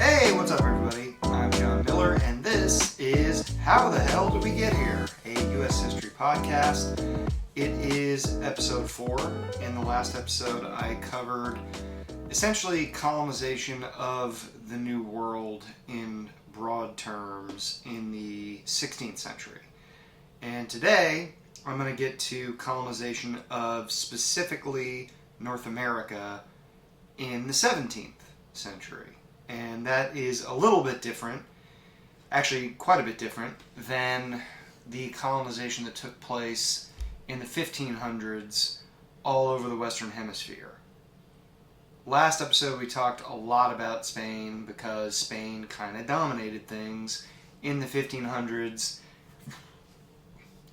Hey, what's up everybody? I'm John Miller, and this is How the Hell Did We Get Here? A U.S. History podcast. It is episode 4. In the last episode, I covered essentially colonization of the New World in broad terms in the 16th century. And today, I'm going to get to colonization of specifically North America in the 17th century. And that is a little bit different, actually quite a bit different, than the colonization that took place in the 1500s all over the Western Hemisphere. Last episode we talked a lot about Spain because Spain kind of dominated things in the 1500s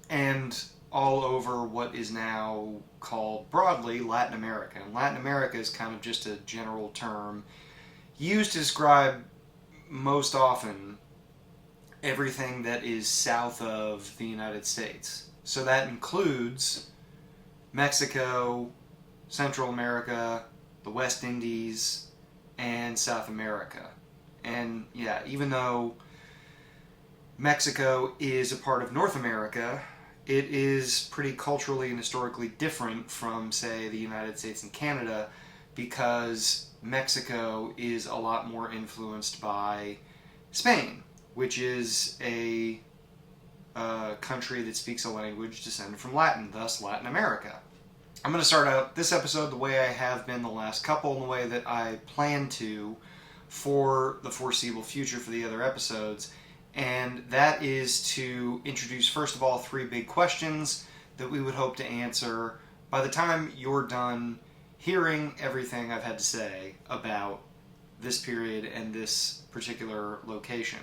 and all over what is now called broadly Latin America. And Latin America is kind of just a general term used to describe most often everything that is south of the United States. So that includes Mexico, Central America, the West Indies, and South America. And yeah, even though Mexico is a part of North America, it is pretty culturally and historically different from, say, the United States and Canada, because Mexico is a lot more influenced by Spain, which is a country that speaks a language descended from Latin, thus Latin America. I'm going to start out this episode the way I have been the last couple, and the way that I plan to for the foreseeable future for the other episodes, and that is to introduce, first of all, 3 big questions that we would hope to answer by the time you're done hearing everything I've had to say about this period and this particular location.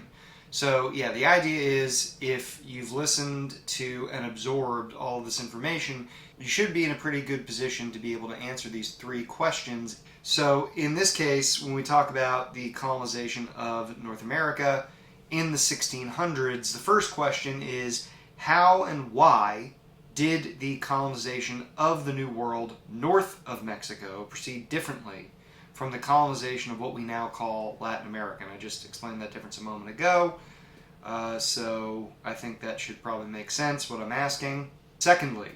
So yeah, the idea is if you've listened to and absorbed all of this information, you should be in a pretty good position to be able to answer these 3 questions. So in this case, when we talk about the colonization of North America in the 1600s, the first question is how and why did the colonization of the New World north of Mexico proceed differently from the colonization of what we now call Latin America? And I just explained that difference a moment ago, so I think that should probably make sense, what I'm asking. Secondly,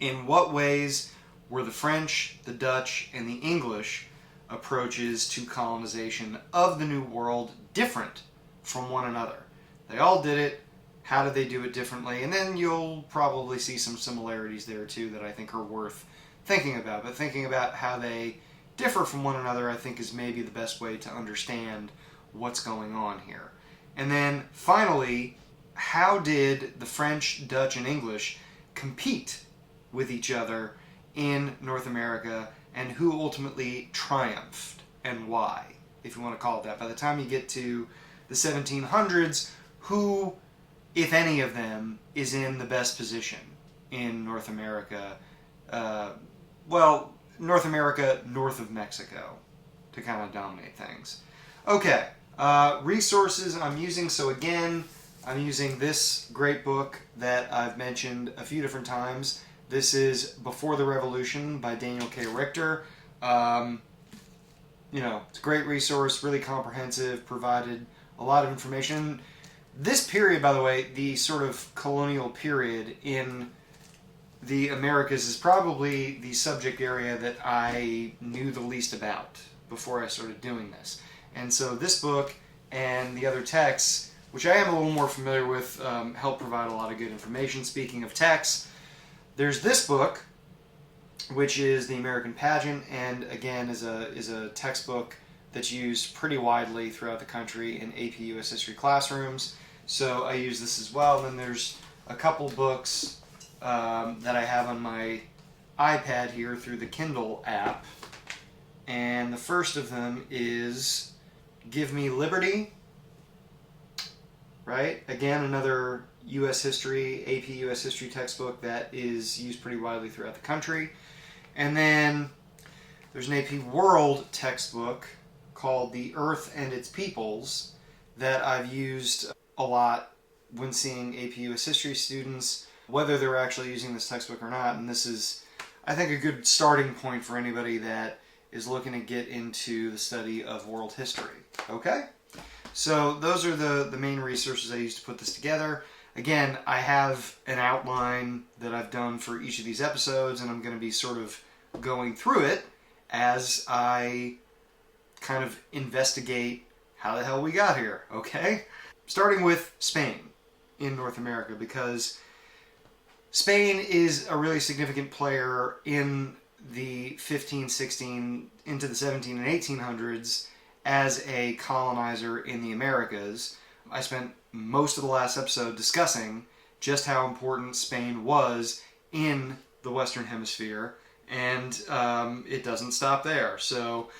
in what ways were the French, the Dutch, and the English approaches to colonization of the New World different from one another? They all did it. How did they do it differently? And then you'll probably see some similarities there too that I think are worth thinking about. But thinking about how they differ from one another, I think, is maybe the best way to understand what's going on here. And then finally, how did the French, Dutch, and English compete with each other in North America, and who ultimately triumphed and why, if you want to call it that? By the time you get to the 1700s, who, if any of them, is in the best position in North America? North America north of Mexico to kind of dominate things. Okay, resources I'm using. So again, I'm using this great book that I've mentioned a few different times. This is Before the Revolution by Daniel K. Richter. It's a great resource, really comprehensive, provided a lot of information. This period, by the way, the sort of colonial period in the Americas, is probably the subject area that I knew the least about before I started doing this. And so this book and the other texts, which I am a little more familiar with, help provide a lot of good information. Speaking of texts, there's this book, which is The American Pageant, and again is a textbook that's used pretty widely throughout the country in AP US History classrooms. So I use this as well. And then there's a couple books that I have on my iPad here through the Kindle app. And the first of them is Give Me Liberty, right? Again, another U.S. History, AP U.S. History textbook that is used pretty widely throughout the country. And then there's an AP World textbook called The Earth and Its Peoples that I've used a lot when seeing AP US History students, whether they're actually using this textbook or not. And this is, I think, a good starting point for anybody that is looking to get into the study of world history. Okay? So those are the main resources I used to put this together. Again, I have an outline that I've done for each of these episodes, and I'm going to be sort of going through it as I kind of investigate how the hell we got here, okay? Starting with Spain in North America, because Spain is a really significant player in the 15, 16, into the 17 and 1800s as a colonizer in the Americas. I spent most of the last episode discussing just how important Spain was in the Western Hemisphere, and it doesn't stop there. So,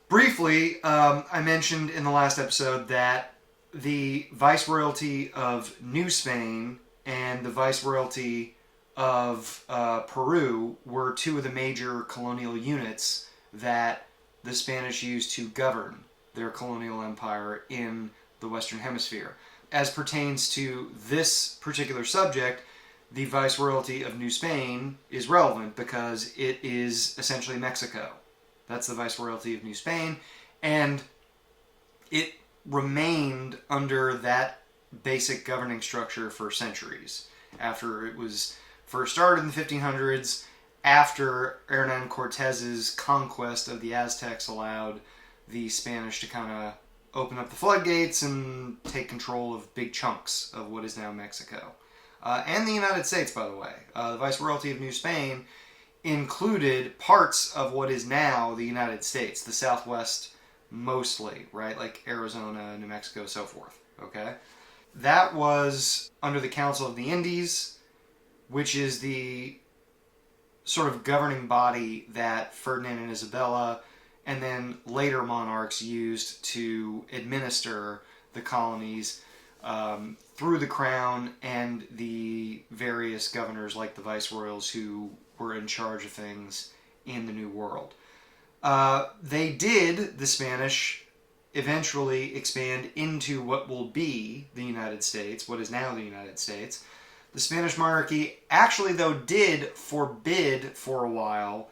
briefly, I mentioned in the last episode that the Viceroyalty of New Spain and the Viceroyalty of Peru were two of the major colonial units that the Spanish used to govern their colonial empire in the Western Hemisphere. As pertains to this particular subject, the Viceroyalty of New Spain is relevant because it is essentially Mexico. That's the Viceroyalty of New Spain, and it remained under that basic governing structure for centuries. After it was first started in the 1500s, after Hernan Cortez's conquest of the Aztecs allowed the Spanish to kind of open up the floodgates and take control of big chunks of what is now Mexico. And the United States, by the way. The Viceroyalty of New Spain included parts of what is now the United States, the Southwest mostly, right? Like Arizona, New Mexico, so forth, okay? That was under the Council of the Indies, which is the sort of governing body that Ferdinand and Isabella and then later monarchs used to administer the colonies through the crown and the various governors like the viceroyals who were in charge of things in the New World. The Spanish, eventually expand into what will be the United States, what is now the United States. The Spanish monarchy actually, though, did forbid for a while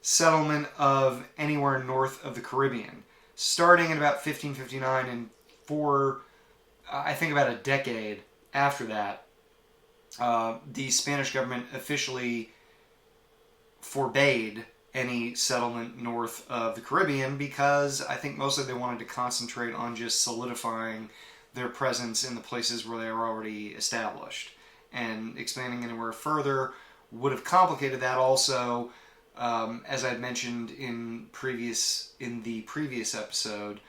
settlement of anywhere north of the Caribbean, starting in about 1559, and for I think about a decade after that, the Spanish government officially forbade any settlement north of the Caribbean because I think mostly they wanted to concentrate on just solidifying their presence in the places where they were already established. And expanding anywhere further would have complicated that also. As I mentioned in the previous episode,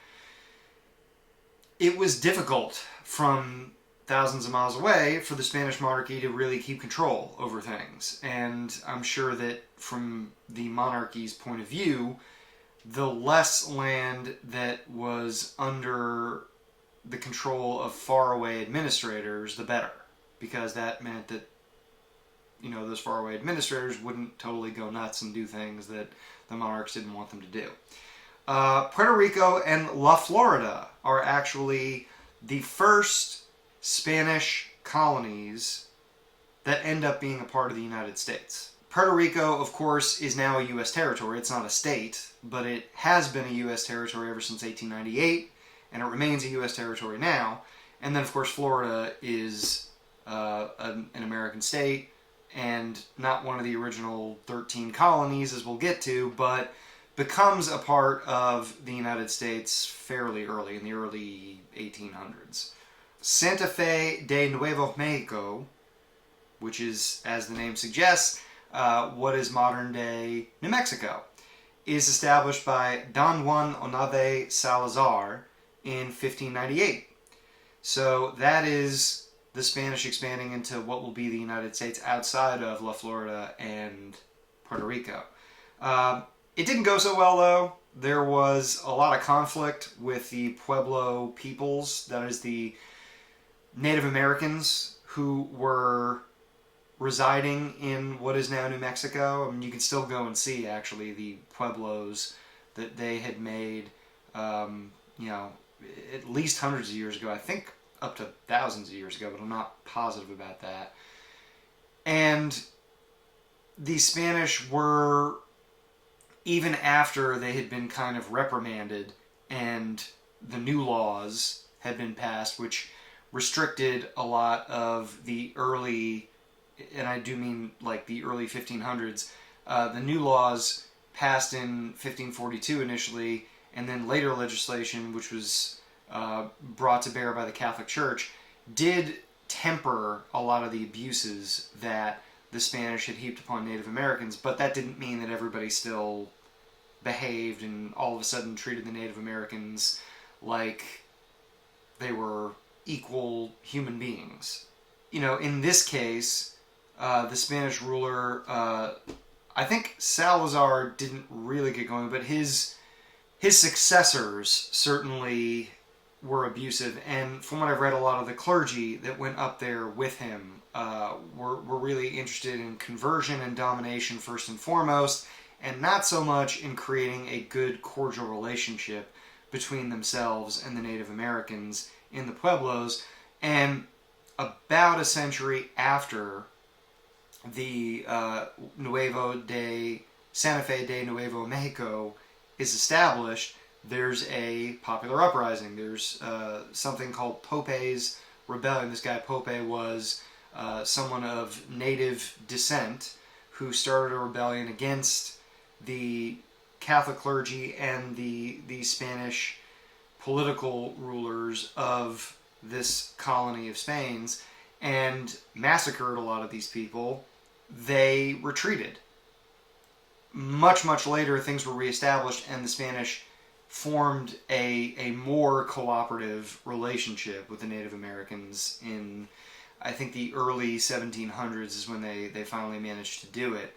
it was difficult from thousands of miles away for the Spanish monarchy to really keep control over things. And I'm sure that from the monarchy's point of view, the less land that was under the control of faraway administrators, the better. Because that meant that those faraway administrators wouldn't totally go nuts and do things that the monarchs didn't want them to do. Puerto Rico and La Florida are actually the first Spanish colonies that end up being a part of the United States. Puerto Rico, of course, is now a U.S. territory. It's not a state, but it has been a U.S. territory ever since 1898, and it remains a U.S. territory now. And then, of course, Florida is an American state, and not one of the original 13 colonies, as we'll get to, but becomes a part of the United States fairly early, in the early 1800s. Santa Fe de Nuevo Mexico, which is, as the name suggests, what is modern-day New Mexico, is established by Don Juan Onave Salazar in 1598. So that is the Spanish expanding into what will be the United States outside of La Florida and Puerto Rico. It didn't go so well, though. There was a lot of conflict with the Pueblo peoples, that is the Native Americans who were residing in what is now New Mexico. I mean, you can still go and see, actually, the Pueblos that they had made, at least hundreds of years ago. I think up to thousands of years ago, but I'm not positive about that. And the Spanish were even after they had been kind of reprimanded and the new laws had been passed, which restricted a lot of the early, and I do mean like the early 1500s, the new laws passed in 1542 initially, and then later legislation, which was brought to bear by the Catholic Church, did temper a lot of the abuses that the Spanish had heaped upon Native Americans, but that didn't mean that everybody still behaved and all of a sudden treated the Native Americans like they were equal human beings. You know, in this case, the Spanish ruler, I think Salazar didn't really get going, but his successors certainly were abusive, and from what I've read, a lot of the clergy that went up there with him were really interested in conversion and domination first and foremost, and not so much in creating a good, cordial relationship between themselves and the Native Americans in the Pueblos. And about a century after the Santa Fe de Nuevo Mexico is established, there's a popular uprising. There's something called Pope's Rebellion. This guy Pope was someone of native descent who started a rebellion against the Catholic clergy and the Spanish political rulers of this colony of Spain's, and massacred a lot of these people. They retreated. Much, much later, things were reestablished, and the Spanish formed a more cooperative relationship with the Native Americans in, I think, the early 1700s is when they finally managed to do it.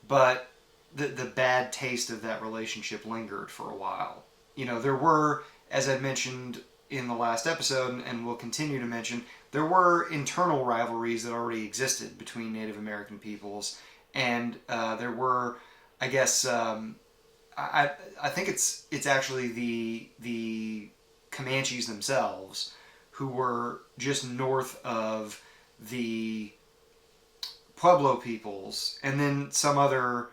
But the bad taste of that relationship lingered for a while. You know, there were, as I mentioned in the last episode, and will continue to mention, there were internal rivalries that already existed between Native American peoples, and there were, I guess, I think it's actually the Comanches themselves who were just north of the Pueblo peoples, and then some other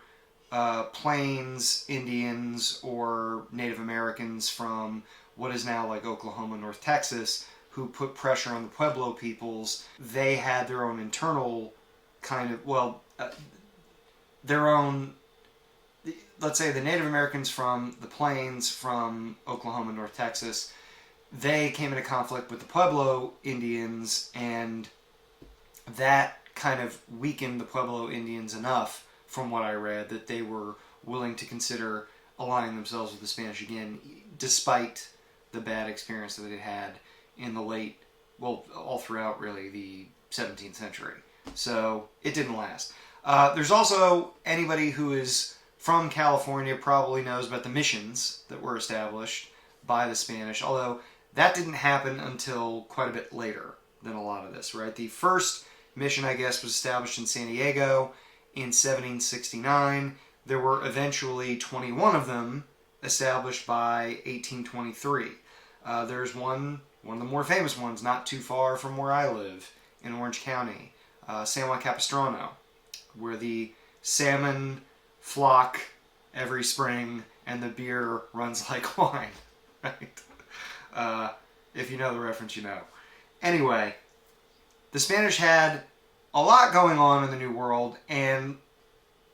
Plains Indians or Native Americans from what is now like Oklahoma, North Texas, who put pressure on the Pueblo peoples. They had their own internal kind of, their own, let's say the Native Americans from the Plains, from Oklahoma, North Texas, they came into conflict with the Pueblo Indians, and that kind of weakened the Pueblo Indians enough, from what I read, that they were willing to consider aligning themselves with the Spanish again, despite the bad experience that they had in the late, all throughout really the 17th century. So it didn't last. There's also, anybody who is from California probably knows about the missions that were established by the Spanish, although that didn't happen until quite a bit later than a lot of this, right? The first mission, I guess, was established in San Diego in 1769. There were eventually 21 of them established by 1823. There's one of the more famous ones, not too far from where I live, in Orange County, San Juan Capistrano, where the salmon flock every spring and the beer runs like wine, right? If you know the reference, you know. Anyway, the Spanish had a lot going on in the New World, and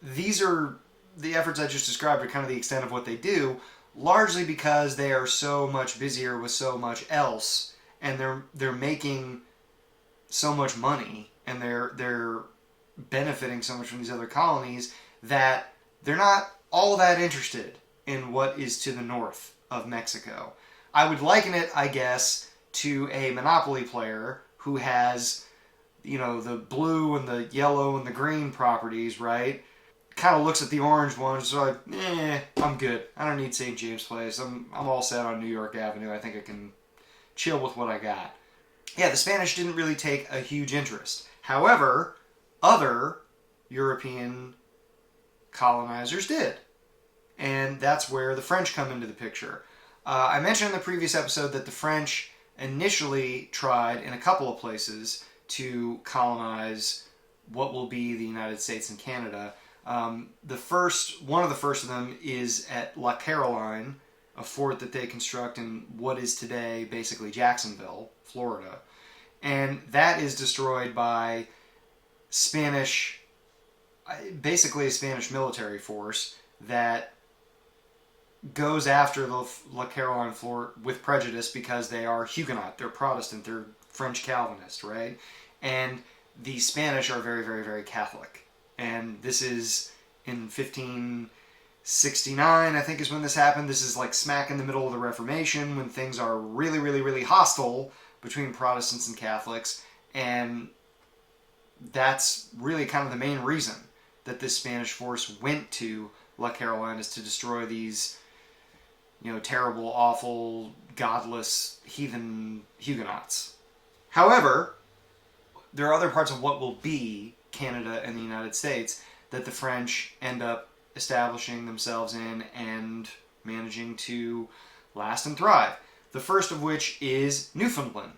these are the efforts I just described are kind of the extent of what they do, largely because they are so much busier with so much else, and they're making so much money, and they're benefiting so much from these other colonies, that they're not all that interested in what is to the north of Mexico. I would liken it, I guess, to a Monopoly player who has, you know, the blue and the yellow and the green properties, right? Kind of looks at the orange ones, so like, I'm good. I don't need St. James Place. I'm all set on New York Avenue. I think I can chill with what I got. Yeah, the Spanish didn't really take a huge interest. However, other European colonizers did. And that's where the French come into the picture. I mentioned in the previous episode that the French initially tried in a couple of places to colonize what will be the United States and Canada. One of the first of them is at La Caroline, a fort that they construct in what is today basically Jacksonville, Florida. And that is destroyed by basically a Spanish military force that goes after the La Caroline fort with prejudice because they are Huguenot, they're Protestant, they're French Calvinist, right? And the Spanish are very, very, very Catholic. And this is in 1569, I think is when this happened. This is like smack in the middle of the Reformation when things are really, really, really hostile between Protestants and Catholics. And that's really kind of the main reason that this Spanish force went to La Caroline, is to destroy these, terrible, awful, godless, heathen Huguenots. However, there are other parts of what will be Canada and the United States that the French end up establishing themselves in and managing to last and thrive. The first of which is Newfoundland,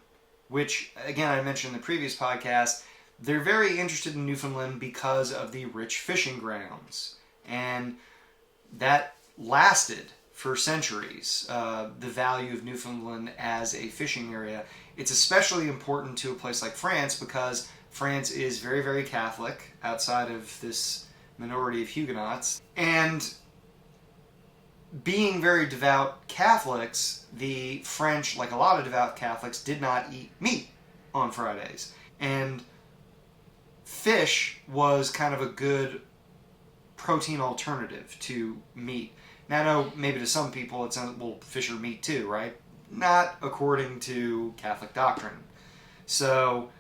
which, again, I mentioned in the previous podcast. They're very interested in Newfoundland because of the rich fishing grounds. And that lasted for centuries, the value of Newfoundland as a fishing area. It's especially important to a place like France because France is very, very Catholic outside of this minority of Huguenots. And being very devout Catholics, the French, like a lot of devout Catholics, did not eat meat on Fridays. And fish was kind of a good protein alternative to meat. Now, I know maybe to some people it sounds, well, fish are meat too, right? Not according to Catholic doctrine. So,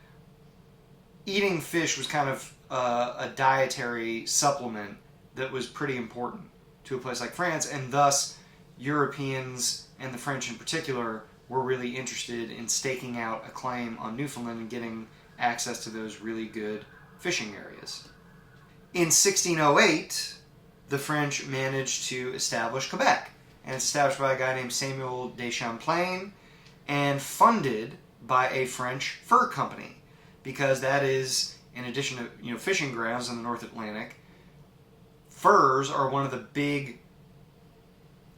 eating fish was kind of a dietary supplement that was pretty important to a place like France, and thus Europeans, and the French in particular, were really interested in staking out a claim on Newfoundland and getting access to those really good fishing areas. In 1608, the French managed to establish Quebec, and it's established by a guy named Samuel de Champlain and funded by a French fur company, because that is, in addition to fishing grounds in the North Atlantic, furs are one of the big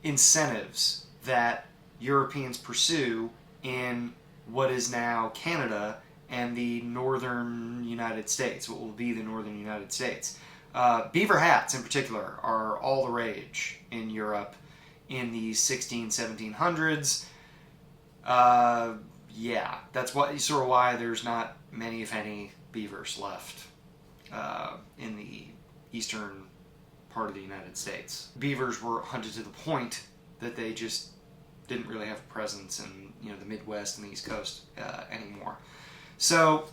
incentives that Europeans pursue in what is now Canada and the northern United States, what will be the northern United States. Beaver hats, in particular, are all the rage in Europe in the 1700s. Yeah, that's sort of why there's not many, if any, beavers left in the eastern part of the United States. Beavers were hunted to the point that they just didn't really have a presence in the Midwest and the East Coast anymore. So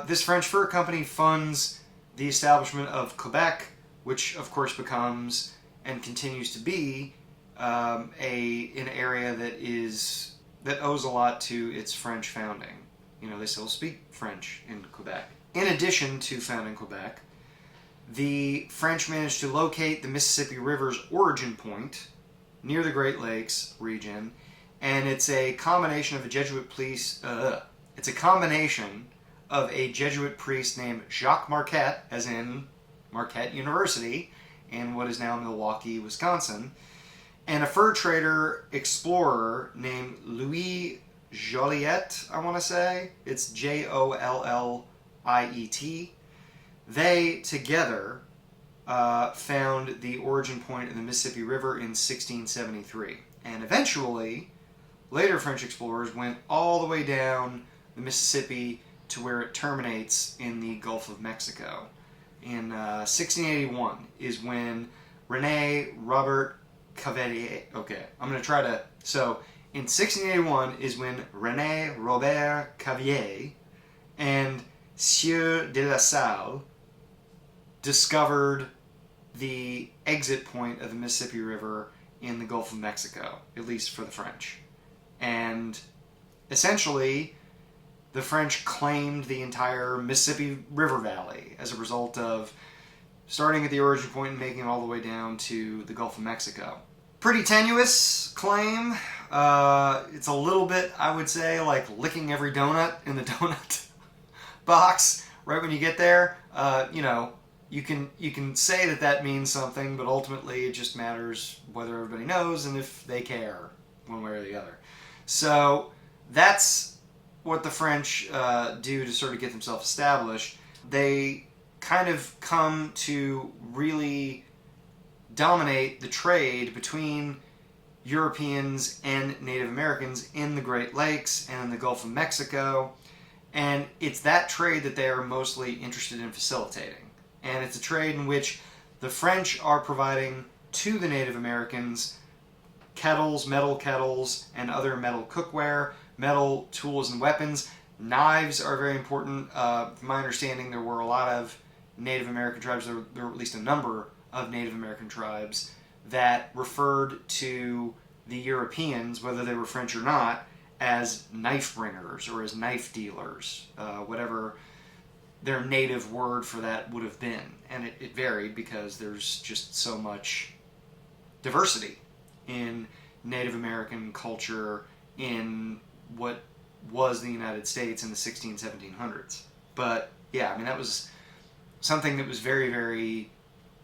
this French fur company funds the establishment of Quebec, which of course becomes and continues to be an area that owes a lot to its French founding. They still speak French in Quebec. In addition to founding Quebec, the French managed to locate the Mississippi River's origin point near the Great Lakes region, and it's a combination of a Jesuit priest. It's a combination of a Jesuit priest named Jacques Marquette, as in Marquette University, in what is now Milwaukee, Wisconsin, and a fur trader explorer named Louis Joliet, I want to say. It's Jolliet. They, together, found the origin point of the Mississippi River in 1673. And eventually, later French explorers went all the way down the Mississippi to where it terminates in the Gulf of Mexico. In 1681 is when René Robert Cavelier... Okay, I'm going to try to... So, in 1681 is when René Robert Cavelier and Sieur de la Salle discovered the exit point of the Mississippi River in the Gulf of Mexico, at least for the French. And essentially, the French claimed the entire Mississippi River Valley as a result of starting at the origin point and making it all the way down to the Gulf of Mexico. Pretty tenuous claim. It's a little bit, I would say, like licking every donut in the donut box right when you get there. you can say that means something, but ultimately it just matters whether everybody knows and if they care one way or the other. So that's what the French do to sort of get themselves established. They kind of come to really dominate the trade between Europeans and Native Americans in the Great Lakes and in the Gulf of Mexico. And it's that trade that they are mostly interested in facilitating. And it's a trade in which the French are providing to the Native Americans kettles, metal kettles, and other metal cookware, metal tools and weapons. Knives are very important. From my understanding, there were a lot of Native American tribes, there were at least a number of Native American tribes that referred to the Europeans, whether they were French or not, as knife bringers or as knife dealers, whatever their native word for that would have been. And it varied because there's just so much diversity in Native American culture in what was the United States in the 1700s. But yeah, I mean, that was something that was very, very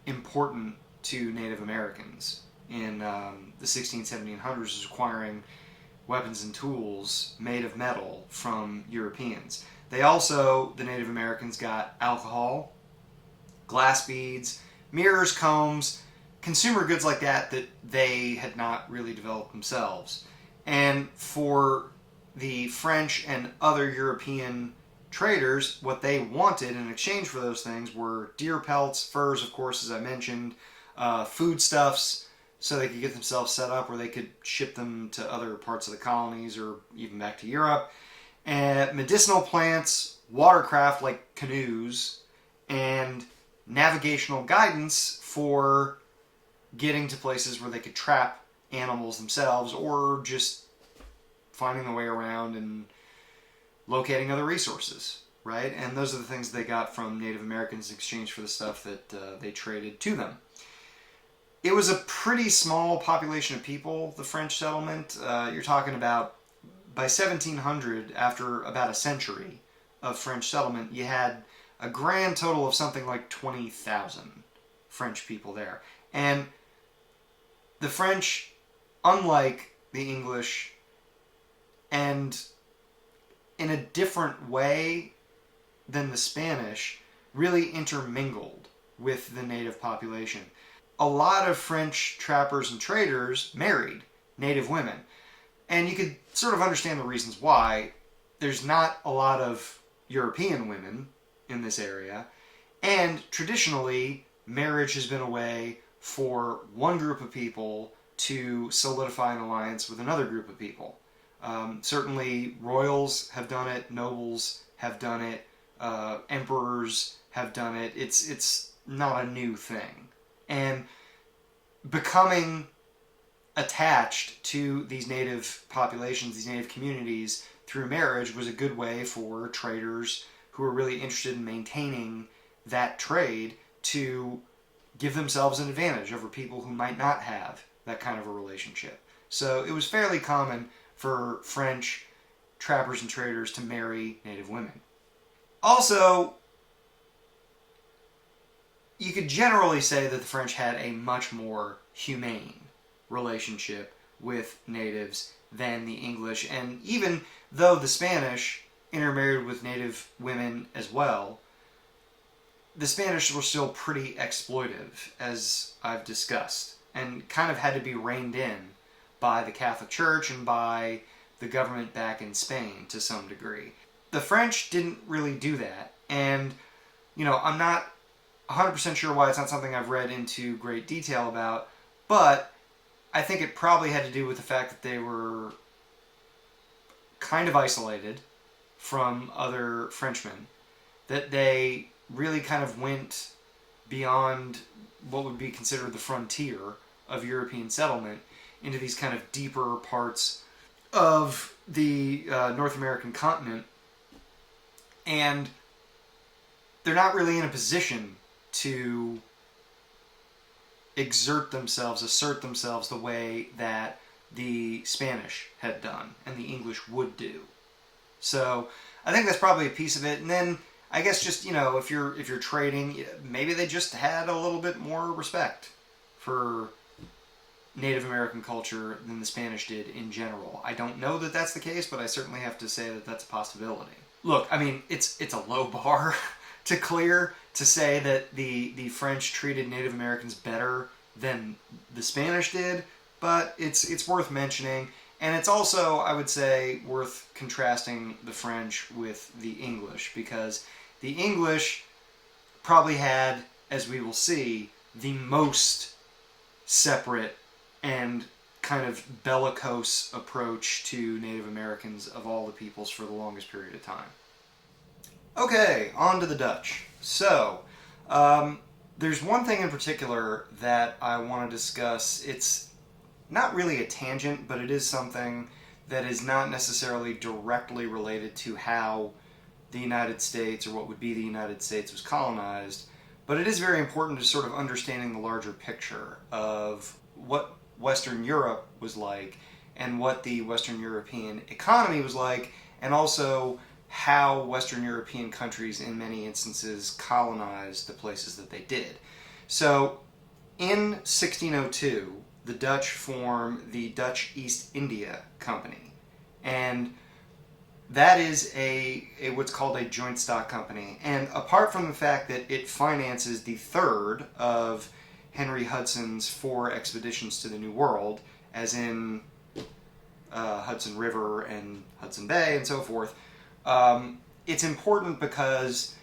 important to Native Americans in the 1700s, was acquiring weapons and tools made of metal from Europeans. They also, the Native Americans, got alcohol, glass beads, mirrors, combs, consumer goods like that they had not really developed themselves. And for the French and other European traders, what they wanted in exchange for those things were deer pelts, furs, of course, as I mentioned, foodstuffs, so they could get themselves set up where they could ship them to other parts of the colonies or even back to Europe, and medicinal plants, watercraft like canoes, and navigational guidance for getting to places where they could trap animals themselves or just finding their way around and locating other resources, right? And those are the things they got from Native Americans in exchange for the stuff that they traded to them. It was a pretty small population of people, the French settlement. You're talking about, by 1700, after about a century of French settlement, you had a grand total of something like 20,000 French people there. And the French, unlike the English, and in a different way than the Spanish, really intermingled with the native population. A lot of French trappers and traders married native women. And you could sort of understand the reasons why. There's not a lot of European women in this area. And traditionally, marriage has been a way for one group of people to solidify an alliance with another group of people. Certainly, royals have done it, nobles have done it, emperors have done it. It's not a new thing. And becoming attached to these native populations, these native communities, through marriage was a good way for traders who were really interested in maintaining that trade to give themselves an advantage over people who might not have that kind of a relationship. So it was fairly common for French trappers and traders to marry native women. Also, you could generally say that the French had a much more humane relationship with natives than the English, and even though the Spanish intermarried with native women as well, the Spanish were still pretty exploitive, as I've discussed, and kind of had to be reined in by the Catholic Church and by the government back in Spain to some degree. The French didn't really do that, and I'm not 100% sure why. It's not something I've read into great detail about, but I think it probably had to do with the fact that they were kind of isolated from other Frenchmen, that they really kind of went beyond what would be considered the frontier of European settlement into these kind of deeper parts of the North American continent, and they're not really in a position to assert themselves the way that the Spanish had done and the English would do. So I think that's probably a piece of it. And then I guess just, if you're trading, maybe they just had a little bit more respect for Native American culture than the Spanish did in general. I don't know that that's the case, but I certainly have to say that that's a possibility. Look, I mean, it's a low bar to clear to say that the French treated Native Americans better than the Spanish did, but it's worth mentioning. And it's also, I would say, worth contrasting the French with the English, because the English probably had, as we will see, the most separate and kind of bellicose approach to Native Americans of all the peoples for the longest period of time. Okay, on to the Dutch. So, there's one thing in particular that I want to discuss. It's not really a tangent, but it is something that is not necessarily directly related to how the United States, or what would be the United States, was colonized, but it is very important to sort of understanding the larger picture of what Western Europe was like and what the Western European economy was like, and also how Western European countries in many instances colonized the places that they did. So in 1602, the Dutch form the Dutch East India Company, and that is a what's called a joint stock company. And apart from the fact that it finances the third of Henry Hudson's 4 expeditions to the New World, as in Hudson River and Hudson Bay and so forth, it's important because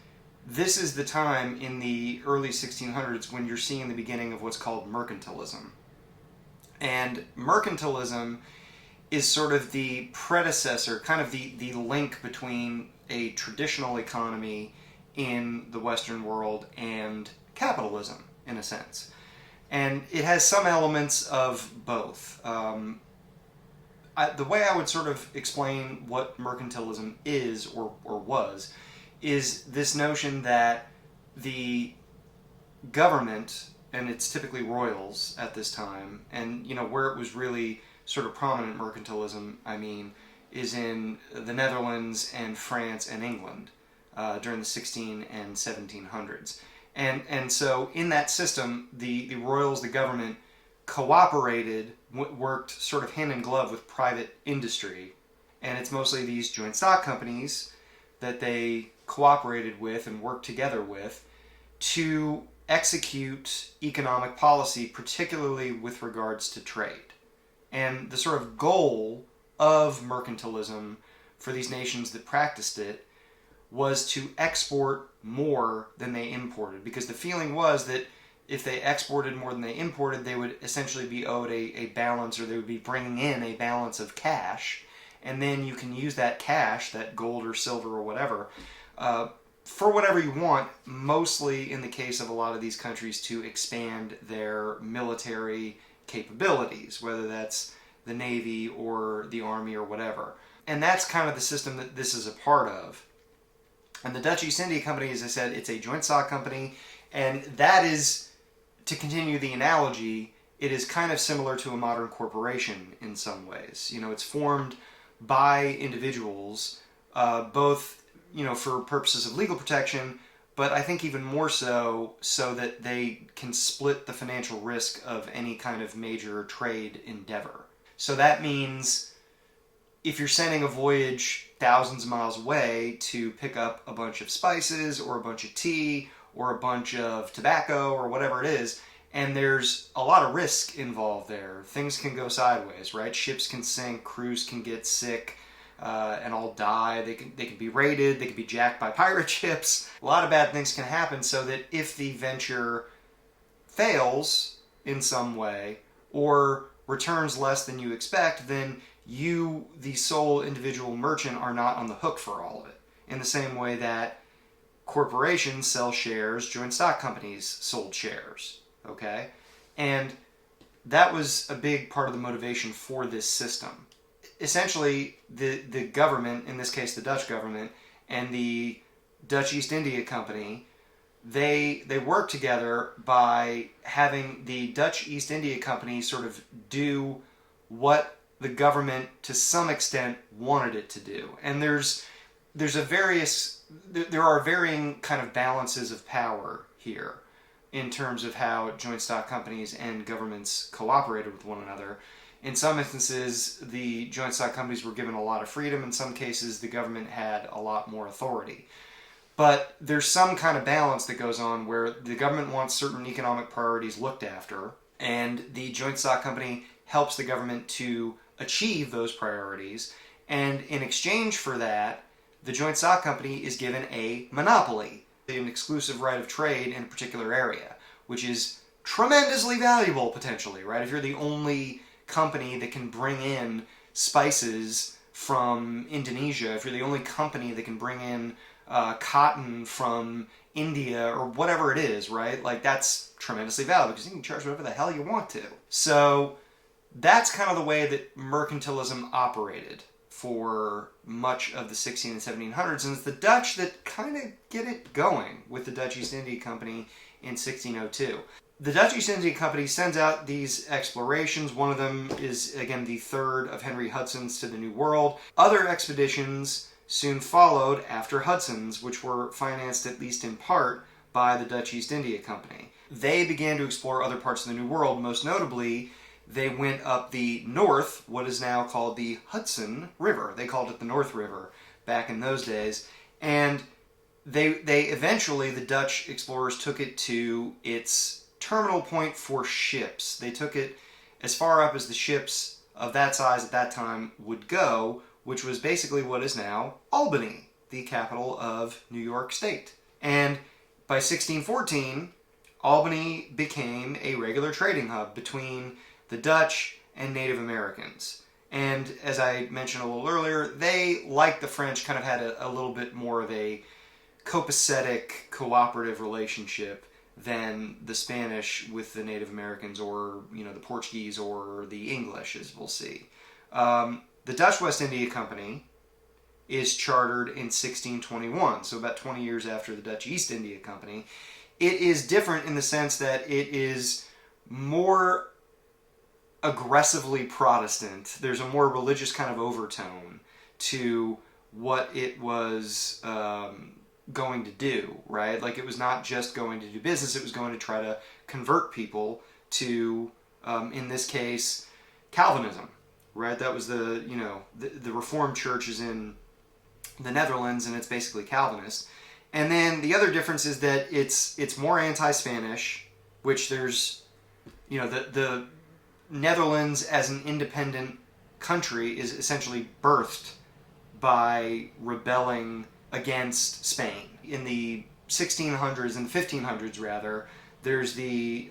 this is the time in the early 1600s when you're seeing the beginning of what's called mercantilism. And mercantilism is sort of the predecessor, kind of the link between a traditional economy in the Western world and capitalism, in a sense. And it has some elements of both. The way I would sort of explain what mercantilism is, or was, is this notion that the government, and it's typically royals at this time, and where it was really sort of prominent mercantilism, I mean, is in the Netherlands and France and England during the 16 and 1700s. And so in that system, the royals, the government, cooperated, worked sort of hand in glove with private industry, and it's mostly these joint stock companies that they cooperated with and worked together with to execute economic policy, particularly with regards to trade. And the sort of goal of mercantilism for these nations that practiced it was to export more than they imported, because the feeling was that if they exported more than they imported, they would essentially be owed a balance, or they would be bringing in a balance of cash, and then you can use that cash, that gold or silver or whatever, for whatever you want, mostly in the case of a lot of these countries to expand their military capabilities, whether that's the Navy or the Army or whatever. And that's kind of the system that this is a part of. And the Dutch East India Company, as I said, it's a joint stock company, and that is, to continue the analogy, it is kind of similar to a modern corporation in some ways. It's formed by individuals, both, for purposes of legal protection, but I think even more so that they can split the financial risk of any kind of major trade endeavor. So that means if you're sending a voyage thousands of miles away to pick up a bunch of spices or a bunch of tea or a bunch of tobacco or whatever it is, and there's a lot of risk involved there. Things can go sideways, right? Ships can sink, crews can get sick, and all die. They can be raided, they can be jacked by pirate ships. A lot of bad things can happen, so that if the venture fails in some way or returns less than you expect, then you, the sole individual merchant, are not on the hook for all of it. In the same way that corporations sell shares, joint stock companies sold shares. Okay? And that was a big part of the motivation for this system. Essentially, the government, in this case the Dutch government, and the Dutch East India Company, they work together by having the Dutch East India Company sort of do what the government, to some extent, wanted it to do. And there's there are varying kind of balances of power here in terms of how joint stock companies and governments cooperated with one another. In some instances, the joint stock companies were given a lot of freedom. In some cases, the government had a lot more authority. But there's some kind of balance that goes on where the government wants certain economic priorities looked after, and the joint stock company helps the government to achieve those priorities. And in exchange for that, the joint stock company is given a monopoly, an exclusive right of trade in a particular area, which is tremendously valuable potentially, right? If you're the only company that can bring in spices from Indonesia, if you're the only company that can bring in cotton from India or whatever it is, right? Like, that's tremendously valuable because you can charge whatever the hell you want to. So that's kind of the way that mercantilism operated for much of the 16 and 1700s, and it's the Dutch that kind of get it going with the Dutch East India Company in 1602. The Dutch East India Company sends out these explorations. One of them is, again, the third of Henry Hudson's to the New World. Other expeditions soon followed after Hudson's, which were financed at least in part by the Dutch East India Company. They began to explore other parts of the New World. Most notably, they went up the north, what is now called the Hudson River. They called it the North River back in those days. And they eventually, the Dutch explorers took it to its terminal point for ships. They took it as far up as the ships of that size at that time would go, which was basically what is now Albany, the capital of New York State. And by 1614, Albany became a regular trading hub between the Dutch and Native Americans. And as I mentioned a little earlier, they, like the French, kind of had a little bit more of a copacetic, cooperative relationship than the Spanish with the Native Americans, or, you know, the Portuguese or the English, as we'll see. The Dutch West India Company is chartered in 1621, so about 20 years after the Dutch East India Company. It is different in the sense that it is more aggressively Protestant. There's a more religious kind of overtone to what it was going to do, right? Like, it was not just going to do business, it was going to try to convert people to, in this case, Calvinism, right? That was the Reformed Church is in the Netherlands, and it's basically Calvinist. And then the other difference is that it's more anti-Spanish, which there's, the Netherlands as an independent country is essentially birthed by rebelling against Spain. In the 1600s and 1500s, rather, there's the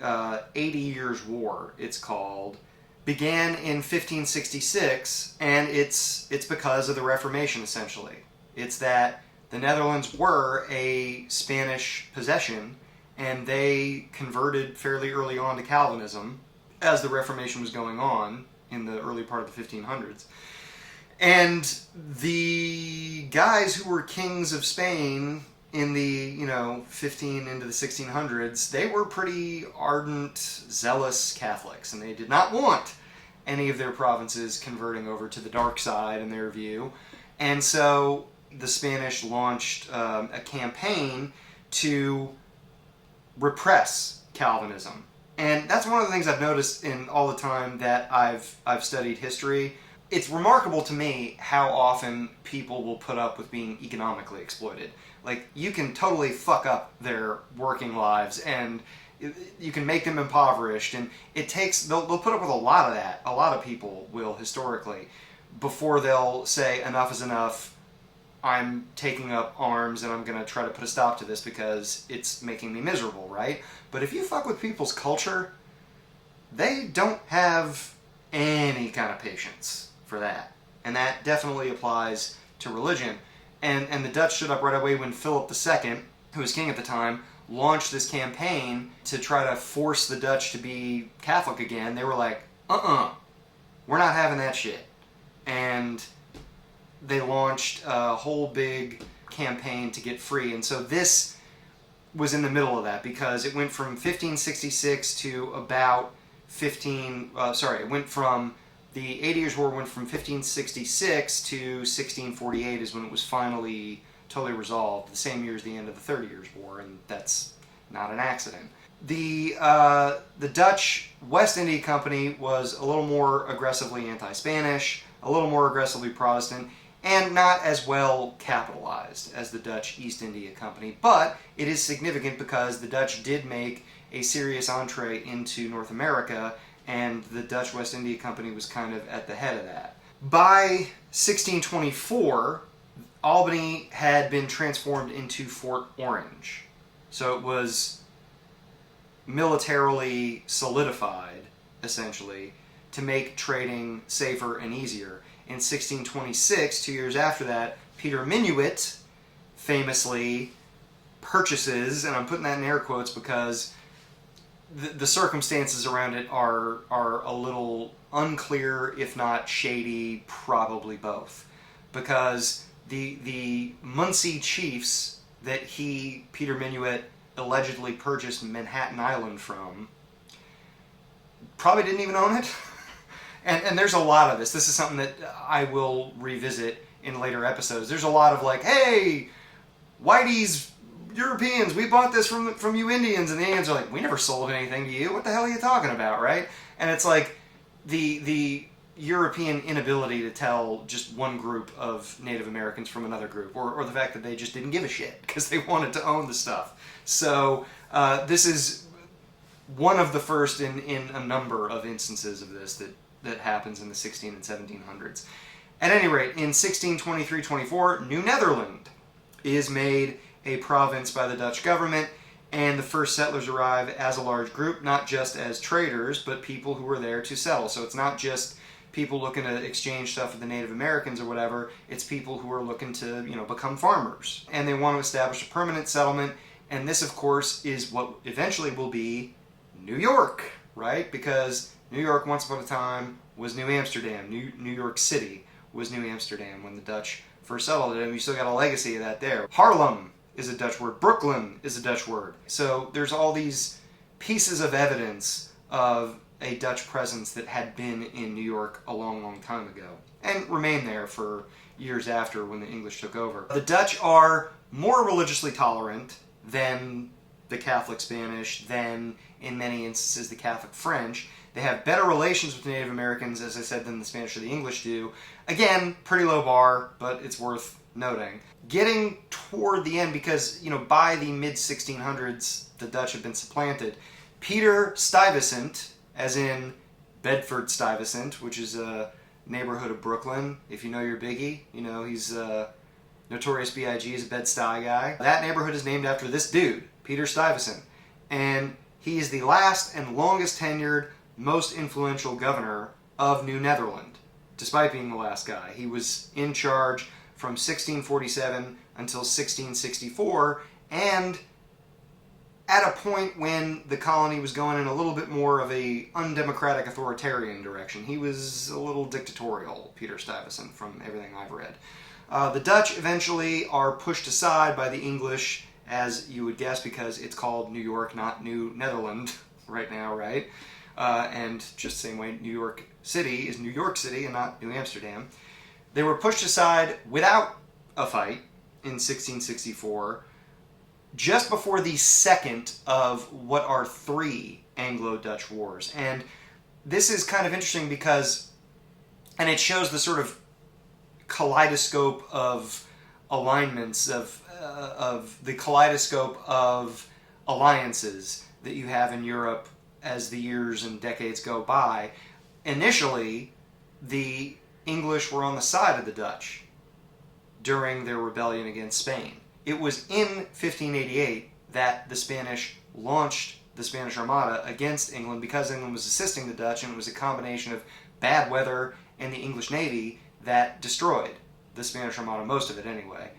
80 Years' War, it's called. Began in 1566, and it's because of the Reformation, essentially. It's that the Netherlands were a Spanish possession, and they converted fairly early on to Calvinism as the Reformation was going on in the early part of the 1500s. And the guys who were kings of Spain in the, 15 into the 1600s, they were pretty ardent, zealous Catholics, and they did not want any of their provinces converting over to the dark side in their view. And so the Spanish launched a campaign to repress Calvinism. And that's one of the things I've noticed in all the time that I've studied history. It's remarkable to me how often people will put up with being economically exploited. Like, you can totally fuck up their working lives, and you can make them impoverished, and they'll put up with a lot of that. A lot of people will, historically, before they'll say enough is enough, I'm taking up arms and I'm going to try to put a stop to this because it's making me miserable, right? But if you fuck with people's culture, they don't have any kind of patience for that. And that definitely applies to religion. And the Dutch stood up right away when Philip II, who was king at the time, launched this campaign to try to force the Dutch to be Catholic again. They were like, we're not having that shit. And they launched a whole big campaign to get free. And so this was in the middle of that, because it went from 1566 to about it went from The 80 Years' War went from 1566 to 1648 is when it was finally totally resolved, the same year as the end of the 30 Years' War, and that's not an accident. The Dutch West India Company was a little more aggressively anti-Spanish, a little more aggressively Protestant, and not as well capitalized as the Dutch East India Company. But it is significant because the Dutch did make a serious entree into North America, and the Dutch West India Company was kind of at the head of that. By 1624, Albany had been transformed into Fort Orange. So it was militarily solidified, essentially, to make trading safer and easier. In 1626, 2 years after that, Peter Minuit famously purchases, and I'm putting that in air quotes because the circumstances around it are a little unclear, if not shady, probably both. Because the Munsee chiefs that Peter Minuit, allegedly purchased Manhattan Island from, probably didn't even own it. And there's a lot of this. This is something that I will revisit in later episodes. There's a lot of like, hey, Whitey's Europeans, we bought this from you Indians, and the Indians are like, we never sold anything to you. What the hell are you talking about, right? And it's like the European inability to tell just one group of Native Americans from another group, or the fact that they just didn't give a shit because they wanted to own the stuff. So this is one of the first in a number of instances of this that happens in the 16 and 1700s. At any rate, in 1623-24, New Netherland is made a province by the Dutch government, and the first settlers arrive as a large group, not just as traders, but people who were there to settle. So it's not just people looking to exchange stuff with the Native Americans or whatever, it's people who are looking to, become farmers. And they want to establish a permanent settlement, and this, of course, is what eventually will be New York, right? Because New York, once upon a time, was New Amsterdam. New York City was New Amsterdam when the Dutch first settled it, and we still got a legacy of that there. Harlem is a Dutch word. Brooklyn is a Dutch word. So there's all these pieces of evidence of a Dutch presence that had been in New York a long, long time ago, and remained there for years after when the English took over. The Dutch are more religiously tolerant than the Catholic Spanish, than, in many instances, the Catholic French. They have better relations with Native Americans, as I said, than the Spanish or the English do. Again, pretty low bar, but it's worth noting. Getting toward the end, because, by the mid-1600s, the Dutch have been supplanted. Peter Stuyvesant, as in Bedford-Stuyvesant, which is a neighborhood of Brooklyn. If you know your Biggie, he's Notorious B.I.G. is a Bed-Stuy guy. That neighborhood is named after this dude, Peter Stuyvesant. And he is the last and longest tenured, most influential governor of New Netherland, despite being the last guy. He was in charge from 1647 until 1664, and at a point when the colony was going in a little bit more of a undemocratic authoritarian direction. He was a little dictatorial, Peter Stuyvesant, from everything I've read. The Dutch eventually are pushed aside by the English, as you would guess, because it's called New York, not New Netherland right now, right? And just the same way New York City is New York City and not New Amsterdam. They were pushed aside without a fight in 1664, just before the second of what are 3 Anglo-Dutch wars. And this is kind of interesting because, and it shows the sort of kaleidoscope of alignments, of the kaleidoscope of alliances that you have in Europe as the years and decades go by. Initially, the English were on the side of the Dutch during their rebellion against Spain. It was in 1588 that the Spanish launched the Spanish Armada against England because England was assisting the Dutch, and it was a combination of bad weather and the English Navy that destroyed the Spanish Armada, most of it anyway.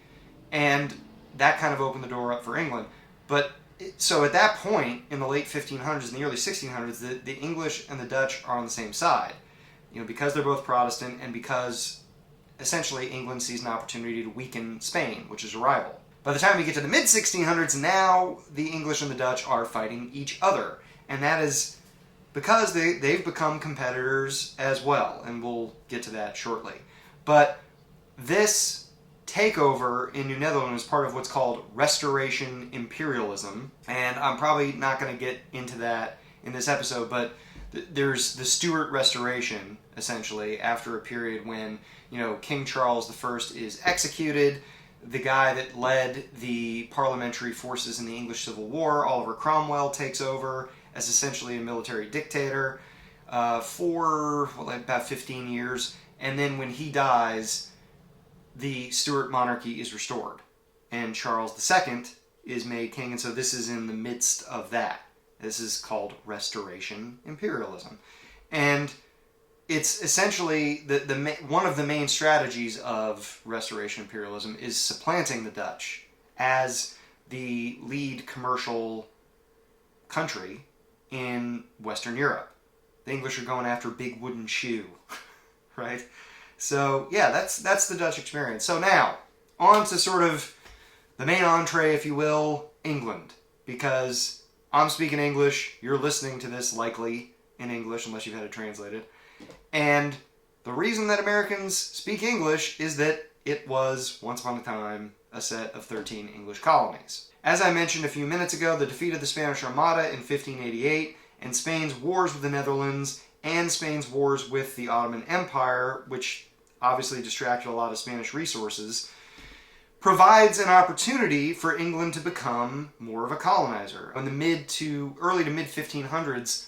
And that kind of opened the door up for England. But so at that point, in the late 1500s and the early 1600s, the English and the Dutch are on the same side. Because they're both Protestant, and because essentially England sees an opportunity to weaken Spain, which is a rival. By the time we get to the mid-1600s, now the English and the Dutch are fighting each other. And that is because they've become competitors as well, and we'll get to that shortly. But this takeover in New Netherland is part of what's called Restoration imperialism, and I'm probably not going to get into that in this episode, but there's the Stuart Restoration, essentially, after a period when, King Charles I is executed. The guy that led the parliamentary forces in the English Civil War, Oliver Cromwell, takes over as essentially a military dictator for about 15 years. And then when he dies, the Stuart monarchy is restored. And Charles II is made king. And so this is in the midst of that. This is called Restoration imperialism. And it's essentially one of the main strategies of Restoration imperialism is supplanting the Dutch as the lead commercial country in Western Europe. The English are going after Big Wooden Shoe, right? So yeah, that's the Dutch experience. So now, on to sort of the main entree, if you will, England. Because I'm speaking English, you're listening to this likely in English, unless you've had it translated. And the reason that Americans speak English is that it was, once upon a time, a set of 13 English colonies. As I mentioned a few minutes ago, the defeat of the Spanish Armada in 1588 and Spain's wars with the Netherlands and Spain's wars with the Ottoman Empire, which obviously distracted a lot of Spanish resources, provides an opportunity for England to become more of a colonizer. In the early to mid 1500s,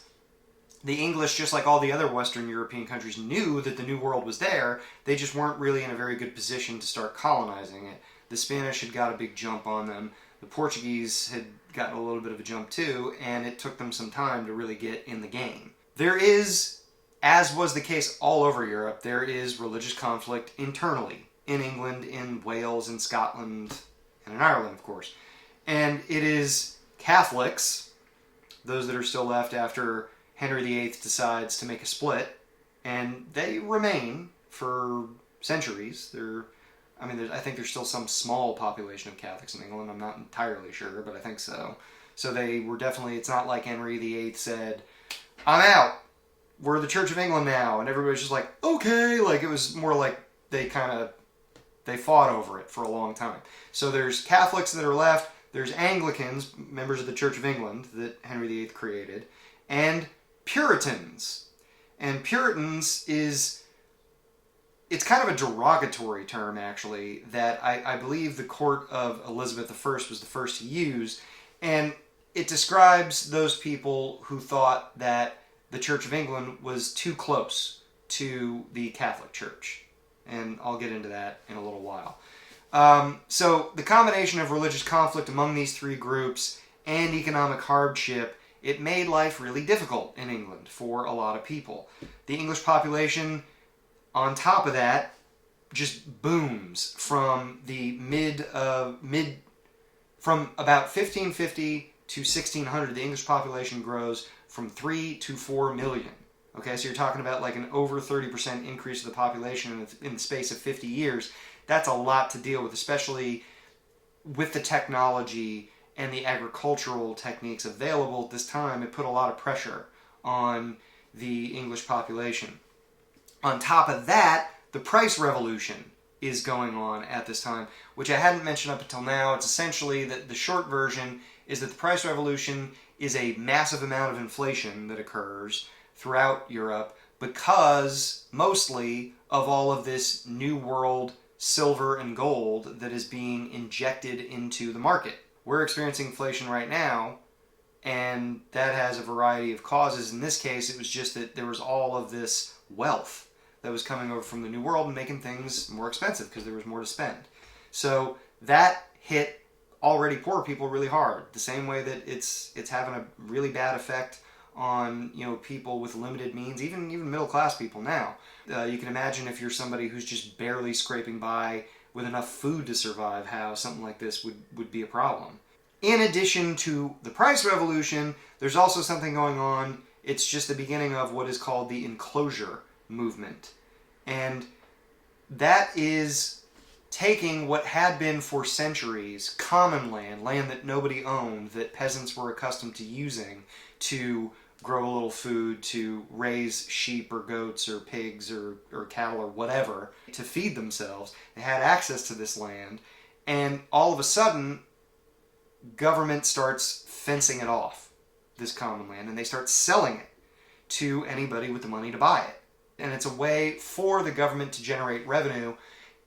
the English, just like all the other Western European countries, knew that the New World was there. They just weren't really in a very good position to start colonizing it. The Spanish had got a big jump on them. The Portuguese had gotten a little bit of a jump too, and it took them some time to really get in the game. There is, as was the case all over Europe, there is religious conflict internally in England, in Wales, in Scotland, and in Ireland, of course. And it is Catholics, those that are still left after Henry VIII decides to make a split, and they remain for centuries. I think there's still some small population of Catholics in England. I'm not entirely sure, but I think so. So they were definitely, it's not like Henry VIII said, I'm out, we're the Church of England now, and everybody's just like, okay, like it was more like they fought over it for a long time. So there's Catholics that are left, there's Anglicans, members of the Church of England that Henry VIII created, and Puritans. And Puritans it's kind of a derogatory term, actually, that I believe the court of Elizabeth I was the first to use, and it describes those people who thought that the Church of England was too close to the Catholic Church. And I'll get into that in a little while. So the combination of religious conflict among these three groups and economic hardship, it made life really difficult in England for a lot of people. The English population, on top of that, just booms from from about 1550 to 1600. The English population grows from 3 to 4 million. Okay, so you're talking about like an over 30% increase of the population in the space of 50 years. That's a lot to deal with, especially with the technology and the agricultural techniques available at this time. It put a lot of pressure on the English population. On top of that, the price revolution is going on at this time, which I hadn't mentioned up until now. It's essentially that the short version is that the price revolution is a massive amount of inflation that occurs throughout Europe because mostly of all of this New World silver and gold that is being injected into the market. We're experiencing inflation right now, and that has a variety of causes. In this case, it was just that there was all of this wealth that was coming over from the New World and making things more expensive because there was more to spend. So that hit already poor people really hard, the same way that it's having a really bad effect on people with limited means, even middle class people now. You can imagine if you're somebody who's just barely scraping by with enough food to survive, how something like this would be a problem. In addition to the price revolution, there's also something going on. It's just the beginning of what is called the enclosure movement. And that is taking what had been for centuries common land that nobody owned, that peasants were accustomed to using to grow a little food, to raise sheep or goats or pigs or cattle or whatever, to feed themselves. They had access to this land, and all of a sudden, government starts fencing it off, this common land, and they start selling it to anybody with the money to buy it. And it's a way for the government to generate revenue.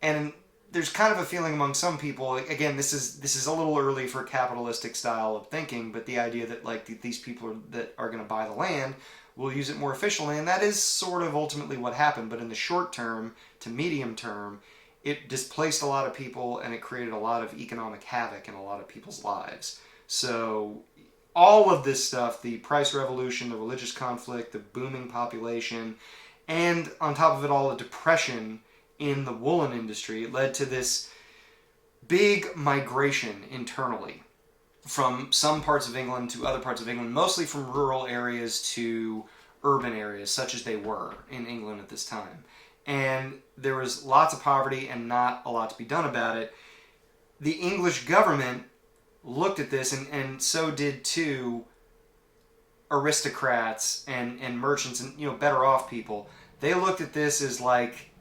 And there's kind of a feeling among some people, again, this is a little early for capitalistic style of thinking, but the idea that like these people that are going to buy the land will use it more efficiently, and that is sort of ultimately what happened. But in the short term to medium term, it displaced a lot of people, and it created a lot of economic havoc in a lot of people's lives. So all of this stuff, the price revolution, the religious conflict, the booming population, and on top of it all, a depression in the woolen industry, it led to this big migration internally from some parts of England to other parts of England, mostly from rural areas to urban areas, such as they were in England at this time. And there was lots of poverty and not a lot to be done about it. The English government looked at this, and so did too aristocrats and merchants and better off people. They looked at this as like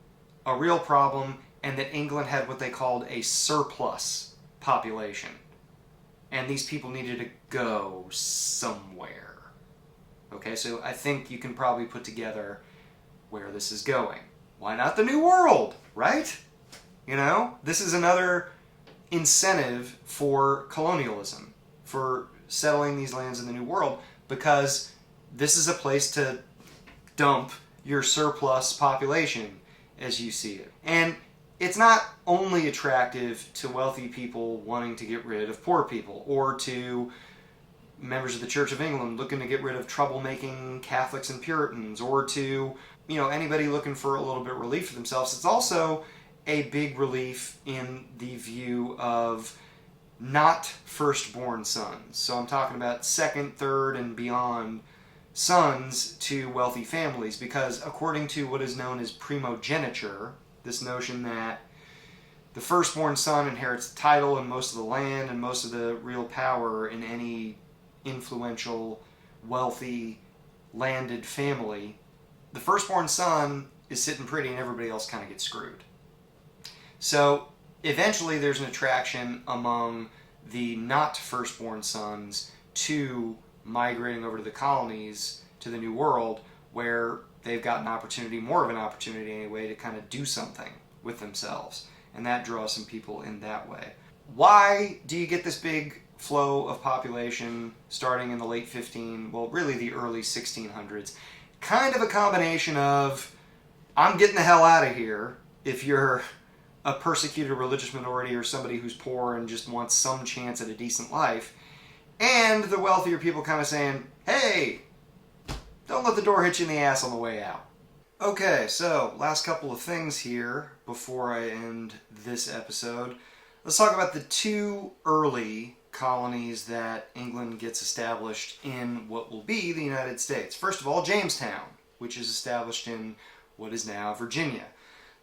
a real problem, and that England had what they called a surplus population. And these people needed to go somewhere. Okay, so I think you can probably put together where this is going. Why not the New World, right? This is another incentive for colonialism, for settling these lands in the New World, because this is a place to dump your surplus population, as you see it. And it's not only attractive to wealthy people wanting to get rid of poor people, or to members of the Church of England looking to get rid of troublemaking Catholics and Puritans, or to anybody looking for a little bit of relief for themselves. It's also a big relief in the view of not firstborn sons. So I'm talking about second, third, and beyond sons to wealthy families, because according to what is known as primogeniture, this notion that the firstborn son inherits the title and most of the land and most of the real power in any influential, wealthy, landed family, the firstborn son is sitting pretty and everybody else kind of gets screwed. So eventually there's an attraction among the not firstborn sons to migrating over to the colonies, to the New World, where they've got an opportunity, more of an opportunity anyway, to kind of do something with themselves. And that draws some people in that way. Why do you get this big flow of population starting in the late really the early 1600s? Kind of a combination of, I'm getting the hell out of here, if you're a persecuted religious minority or somebody who's poor and just wants some chance at a decent life, and the wealthier people kind of saying, hey, don't let the door hit you in the ass on the way out. Okay, so last couple of things here before I end this episode. Let's talk about the two early colonies that England gets established in what will be the United States. First of all, Jamestown, which is established in what is now Virginia.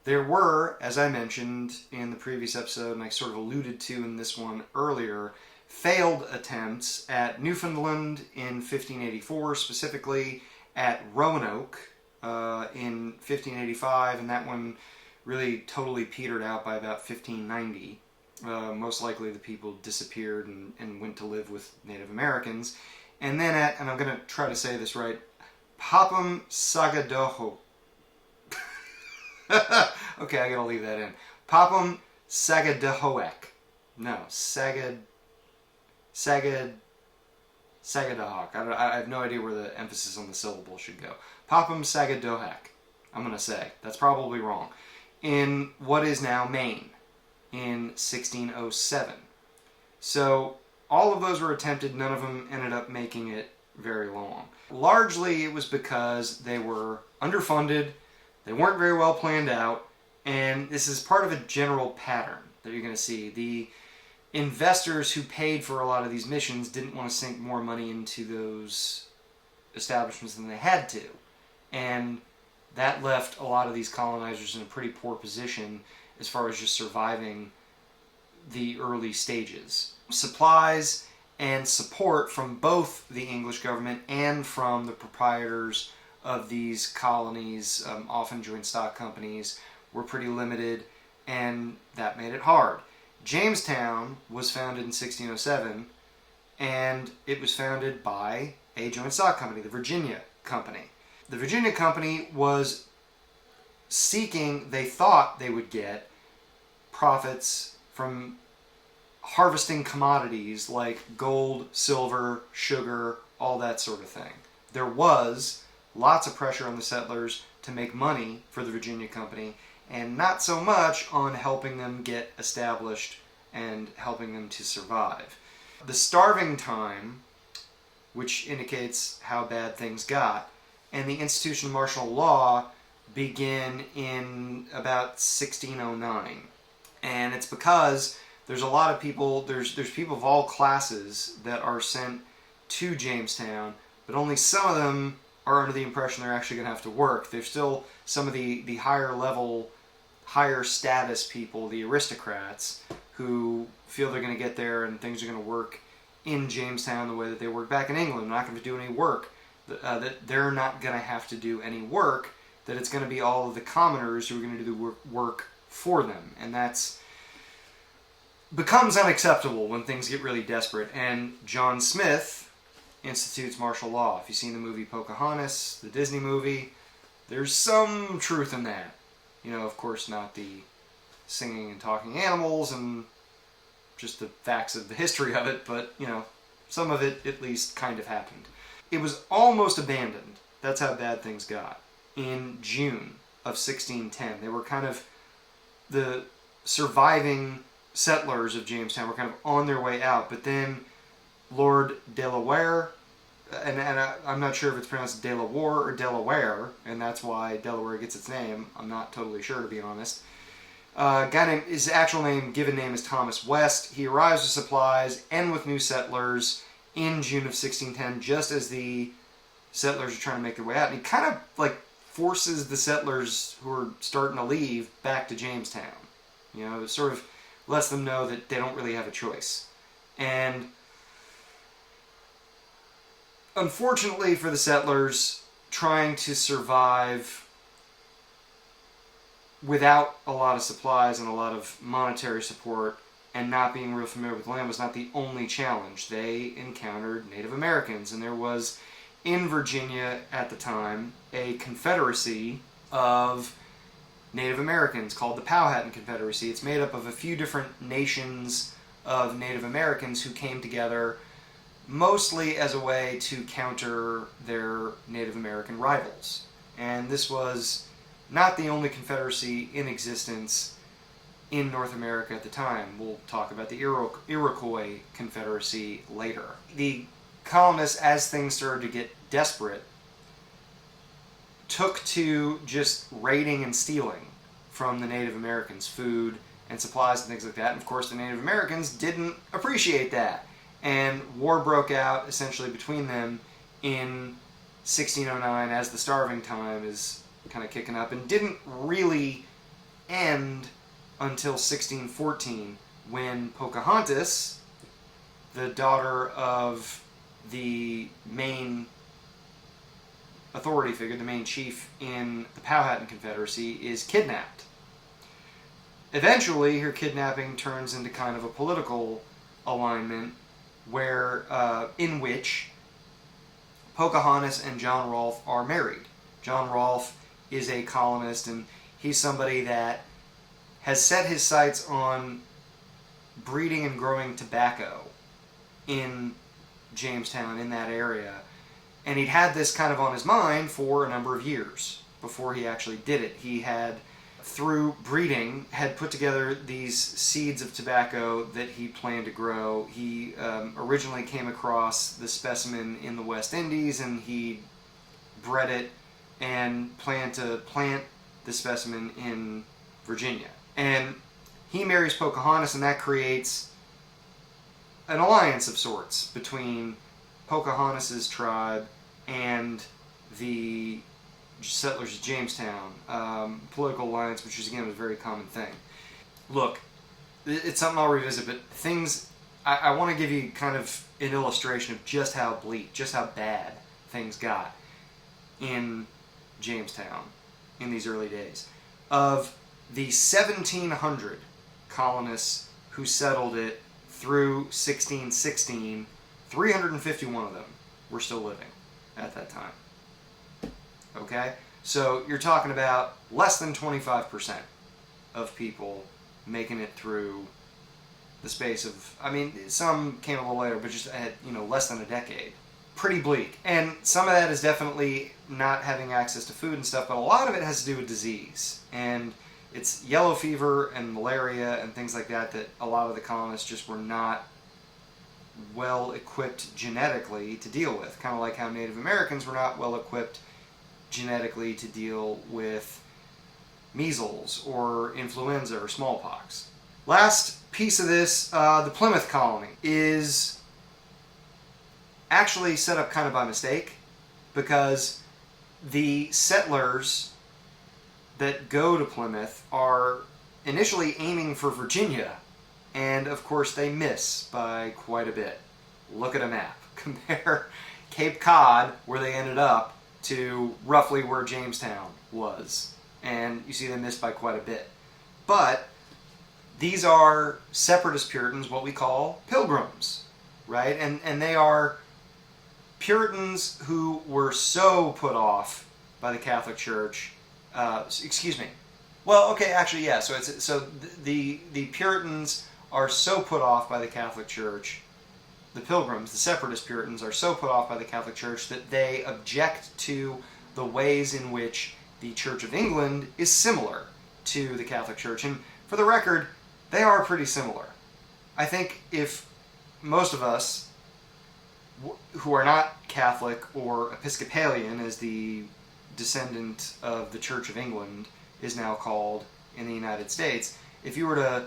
There were, as I mentioned in the previous episode, and I sort of alluded to in this one earlier, failed attempts at Newfoundland in 1584, specifically at Roanoke in 1585, and that one really totally petered out by about 1590. Most likely the people disappeared and went to live with Native Americans. And then and I'm going to try to say this right, Papam Sagadoho. Okay, I gotta leave that in. Papam Sagadahoek. No, Sagadahoc. I have no idea where the emphasis on the syllable should go. Papam Sagadohac, I'm gonna say. That's probably wrong. In what is now Maine in 1607. So all of those were attempted, none of them ended up making it very long. Largely it was because they were underfunded, they weren't very well planned out, and this is part of a general pattern that you're going to see. The investors who paid for a lot of these missions didn't want to sink more money into those establishments than they had to. And that left a lot of these colonizers in a pretty poor position as far as just surviving the early stages. Supplies and support from both the English government and from the proprietors of these colonies, often joint stock companies, were pretty limited, and that made it hard. Jamestown was founded in 1607, and it was founded by a joint stock company, the Virginia Company. The Virginia Company was seeking, they thought they would get profits from harvesting commodities like gold, silver, sugar, all that sort of thing. There was lots of pressure on the settlers to make money for the Virginia Company, and not so much on helping them get established and helping them to survive. The starving time, which indicates how bad things got, and the institution of martial law begin in about 1609. And it's because there's a lot of people, there's people of all classes that are sent to Jamestown, but only some of them are under the impression they're actually going to have to work. There's still some of the higher level, higher status people, the aristocrats, who feel they're going to get there and things are going to work in Jamestown the way that they work back in England. They're not going to do any work. That they're not going to have to do any work, that it's going to be all of the commoners who are going to do the work for them. And that's becomes unacceptable when things get really desperate. And John Smith institutes martial law. If you've seen the movie Pocahontas, the Disney movie, there's some truth in that. You know, of course, not the singing and talking animals and just the facts of the history of it, but, you know, some of it at least kind of happened. It was almost abandoned. That's how bad things got. In June of 1610, they were kind of the surviving settlers of Jamestown were kind of on their way out, but then Lord Delaware, and I'm not sure if it's pronounced Delaware or Delaware, and that's why Delaware gets its name. I'm not totally sure, to be honest. Guy named, his actual name, given name, is Thomas West. He arrives with supplies and with new settlers in June of 1610, just as the settlers are trying to make their way out. And he kind of like forces the settlers who are starting to leave back to Jamestown. You know, it sort of lets them know that they don't really have a choice. And unfortunately for the settlers, trying to survive without a lot of supplies and a lot of monetary support and not being real familiar with the land was not the only challenge. They encountered Native Americans, and there was in Virginia at the time a confederacy of Native Americans called the Powhatan Confederacy. It's made up of a few different nations of Native Americans who came together mostly as a way to counter their Native American rivals. And this was not the only confederacy in existence in North America at the time. We'll talk about the Iroquois Confederacy later. The colonists, as things started to get desperate, took to just raiding and stealing from the Native Americans, food and supplies and things like that. And of course the Native Americans didn't appreciate that. And war broke out essentially between them in 1609 as the starving time is kind of kicking up, and didn't really end until 1614 when Pocahontas, the daughter of the main authority figure, the main chief in the Powhatan Confederacy, is kidnapped. Eventually, her kidnapping turns into kind of a political alignment where, in which Pocahontas and John Rolfe are married. John Rolfe is a colonist, and he's somebody that has set his sights on breeding and growing tobacco in Jamestown, in that area. And he'd had this kind of on his mind for a number of years before he actually did it. He had, through breeding, had put together these seeds of tobacco that he planned to grow. He originally came across the specimen in the West Indies, and he bred it and planned to plant the specimen in Virginia. And he marries Pocahontas, and that creates an alliance of sorts between Pocahontas' tribe and the settlers of Jamestown. Political alliance, which is, again, a very common thing. Look, it's something I'll revisit, but things I want to give you kind of an illustration of just how bleak, just how bad things got in Jamestown in these early days. Of the 1,700 colonists who settled it through 1616, 351 of them were still living at that time. Okay? So you're talking about less than 25% of people making it through the space of, I mean, some came a little later, but just at, less than a decade. Pretty bleak. And some of that is definitely not having access to food and stuff, but a lot of it has to do with disease. And it's yellow fever and malaria and things like that a lot of the colonists just were not well equipped genetically to deal with. Kind of like how Native Americans were not well equipped genetically to deal with measles or influenza or smallpox. Last piece of this, the Plymouth colony is actually set up kind of by mistake, because the settlers that go to Plymouth are initially aiming for Virginia, and of course they miss by quite a bit. Look at a map. Compare Cape Cod, where they ended up, to roughly where Jamestown was, and you see they missed by quite a bit. But these are separatist Puritans, what we call pilgrims, right? And they are Puritans who were so put off by the Catholic Church. Well, okay, actually, yeah. So the Puritans are so put off by the Catholic Church. The Pilgrims, the separatist Puritans, are so put off by the Catholic Church that they object to the ways in which the Church of England is similar to the Catholic Church. And for the record, they are pretty similar. I think if most of us who are not Catholic or Episcopalian, as the descendant of the Church of England is now called in the United States, if you were to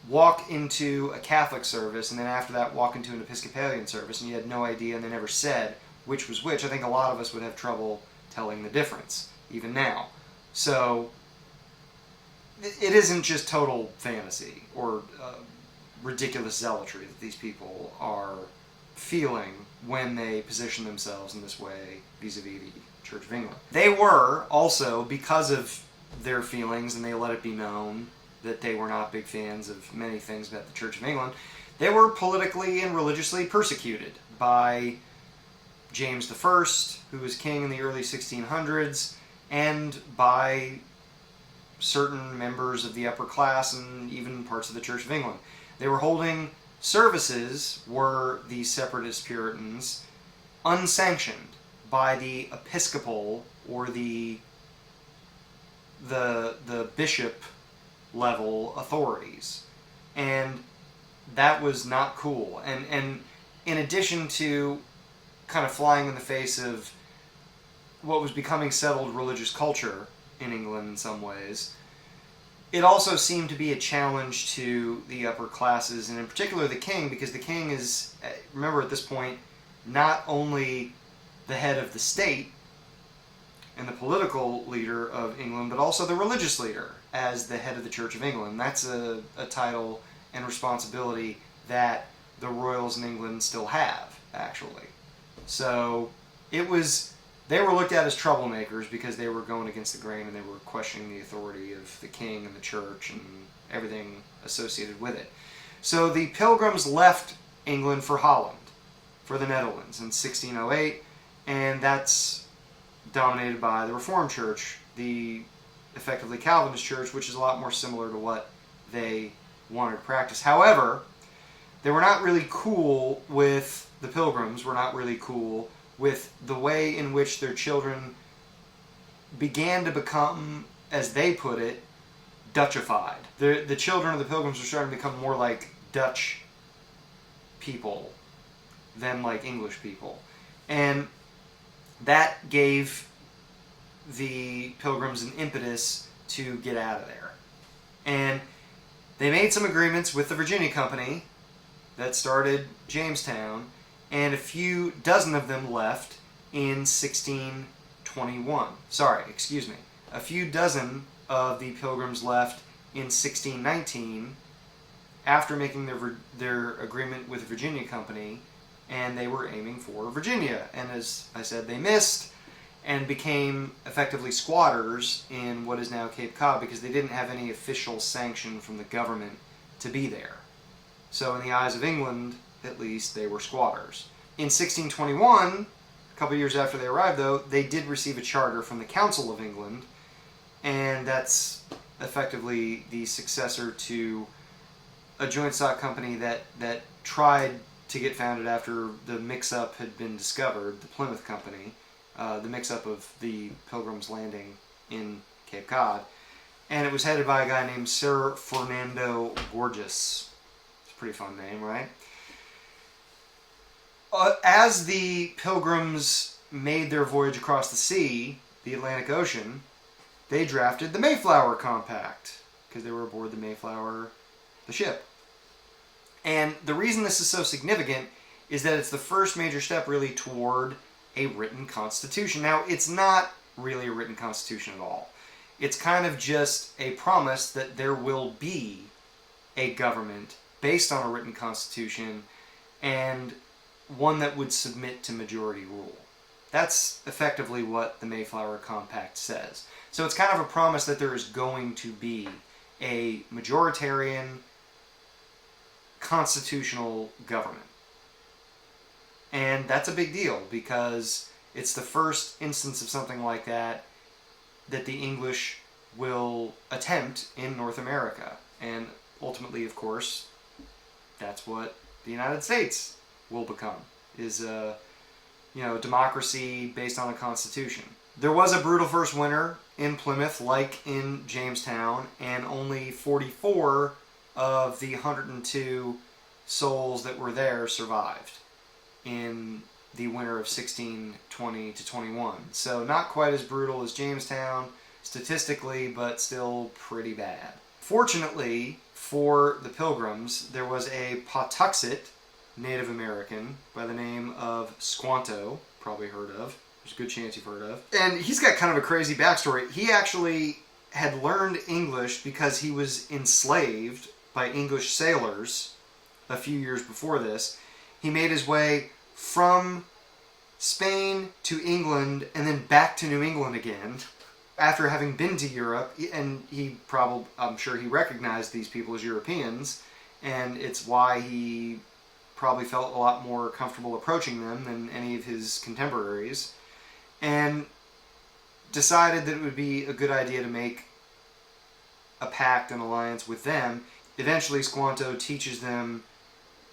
walk into a Catholic service and then after that walk into an Episcopalian service and you had no idea and they never said which was which, I think a lot of us would have trouble telling the difference, even now. So it isn't just total fantasy or ridiculous zealotry that these people are feeling when they position themselves in this way vis-a-vis the Church of England. They were also, because of their feelings, and they let it be known that they were not big fans of many things about the Church of England, they were politically and religiously persecuted by James I, who was king in the early 1600s, and by certain members of the upper class and even parts of the Church of England. They were holding services, were the separatist Puritans, unsanctioned by the episcopal or the bishop level authorities. And that was not cool. And in addition to kind of flying in the face of what was becoming settled religious culture in England in some ways, it also seemed to be a challenge to the upper classes, and in particular the king, because the king is, remember at this point, not only the head of the state and the political leader of England, but also the religious leader as the head of the Church of England. That's a title and responsibility that the royals in England still have, actually. So they were looked at as troublemakers because they were going against the grain and they were questioning the authority of the king and the church and everything associated with it. So the Pilgrims left England for Holland, for the Netherlands, in 1608, and that's dominated by the Reformed Church, the effectively Calvinist Church, which is a lot more similar to what they wanted to practice. However, they were not really cool with, the Pilgrims were not really cool with the way in which their children began to become, as they put it, Dutchified. The children of the Pilgrims were starting to become more like Dutch people than like English people. And that gave the Pilgrims an impetus to get out of there. And they made some agreements with the Virginia Company that started Jamestown, and a few dozen of them left in 1621. A few dozen of the Pilgrims left in 1619, after making their agreement with the Virginia Company, and they were aiming for Virginia. And as I said, they missed and became effectively squatters in what is now Cape Cod because they didn't have any official sanction from the government to be there. So in the eyes of England, at least, they were squatters. In 1621, a couple years after they arrived, though, they did receive a charter from the Council of England, and that's effectively the successor to a joint stock company that tried to get founded after the mix-up had been discovered, the Plymouth Company, the mix-up of the Pilgrims landing in Cape Cod, and it was headed by a guy named Sir Fernando Gorges. It's a pretty fun name, right? As the Pilgrims made their voyage across the sea, the Atlantic Ocean, they drafted the Mayflower Compact, because they were aboard the Mayflower, the ship. And the reason this is so significant is that it's the first major step really toward a written constitution. Now, it's not really a written constitution at all. It's kind of just a promise that there will be a government based on a written constitution and one that would submit to majority rule. That's effectively what the Mayflower Compact says. So it's kind of a promise that there is going to be a majoritarian constitutional government. And that's a big deal because it's the first instance of something like that that the English will attempt in North America. And ultimately, of course, that's what the United States will become, is a democracy based on a constitution. There was a brutal first winter in Plymouth, like in Jamestown, and only 44 of the 102 souls that were there survived in the winter of 1620 to 21. So not quite as brutal as Jamestown statistically, but still pretty bad. Fortunately for the Pilgrims, there was a Patuxet Native American by the name of Squanto, probably heard of. There's a good chance you've heard of. And he's got kind of a crazy backstory. He actually had learned English because he was enslaved by English sailors a few years before this. He made his way from Spain to England and then back to New England again after having been to Europe, and I'm sure he recognized these people as Europeans, and it's why he probably felt a lot more comfortable approaching them than any of his contemporaries, and decided that it would be a good idea to make a pact, an alliance with them. Eventually, Squanto teaches them,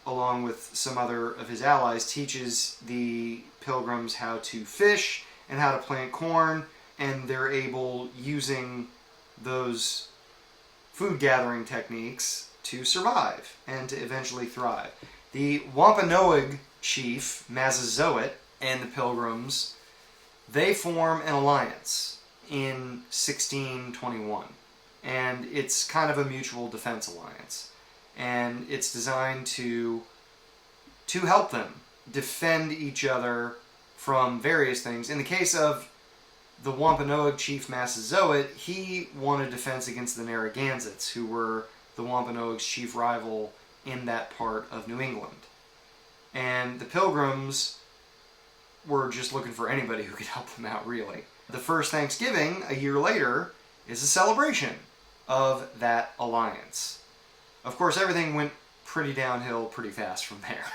along with some other of his allies, teaches the Pilgrims how to fish and how to plant corn, and they're able, using those food gathering techniques, to survive and to eventually thrive. The Wampanoag chief, Massasoit, and the Pilgrims, they form an alliance in 1621. And it's kind of a mutual defense alliance. And it's designed to help them defend each other from various things. In the case of the Wampanoag chief Massasoit, he won a defense against the Narragansetts, who were the Wampanoag's chief rival in that part of New England. And the Pilgrims were just looking for anybody who could help them out, really. The first Thanksgiving, a year later, is a celebration of that alliance. Of course, everything went pretty downhill pretty fast from there,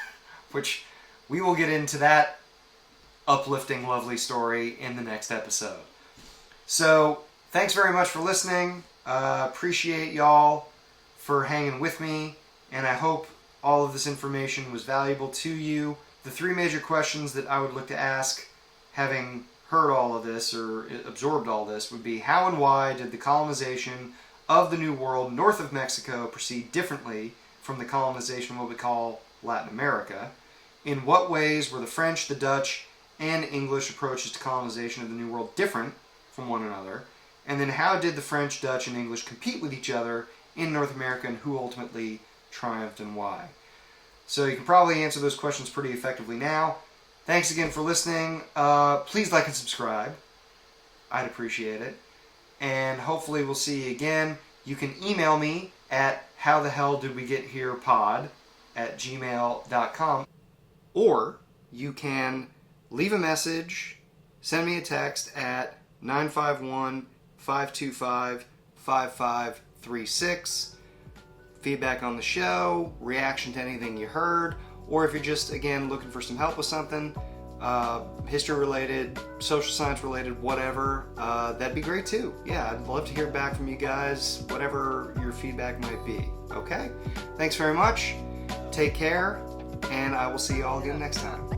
which we will get into that uplifting, lovely story in the next episode. So, thanks very much for listening. Appreciate y'all for hanging with me, and I hope all of this information was valuable to you. The three major questions that I would look to ask, having heard all of this or absorbed all this, would be: how and why did the colonization of the New World north of Mexico proceed differently from the colonization of what we call Latin America? In what ways were the French, the Dutch, and English approaches to colonization of the New World different from one another? And then how did the French, Dutch, and English compete with each other in North America, and who ultimately triumphed and why? So you can probably answer those questions pretty effectively now. Thanks again for listening. Please like and subscribe. I'd appreciate it. And hopefully we'll see you again. You can email me at howthehelldidyougetherepod@gmail.com, or you can leave a message, send me a text at 951-525-5536. Feedback on the show, reaction to anything you heard, or if you're just, again, looking for some help with something, history related, social science related, whatever, that'd be great too. Yeah, I'd love to hear back from you guys, whatever your feedback might be. Okay? Thanks very much. Take care, and I will see you all again next time.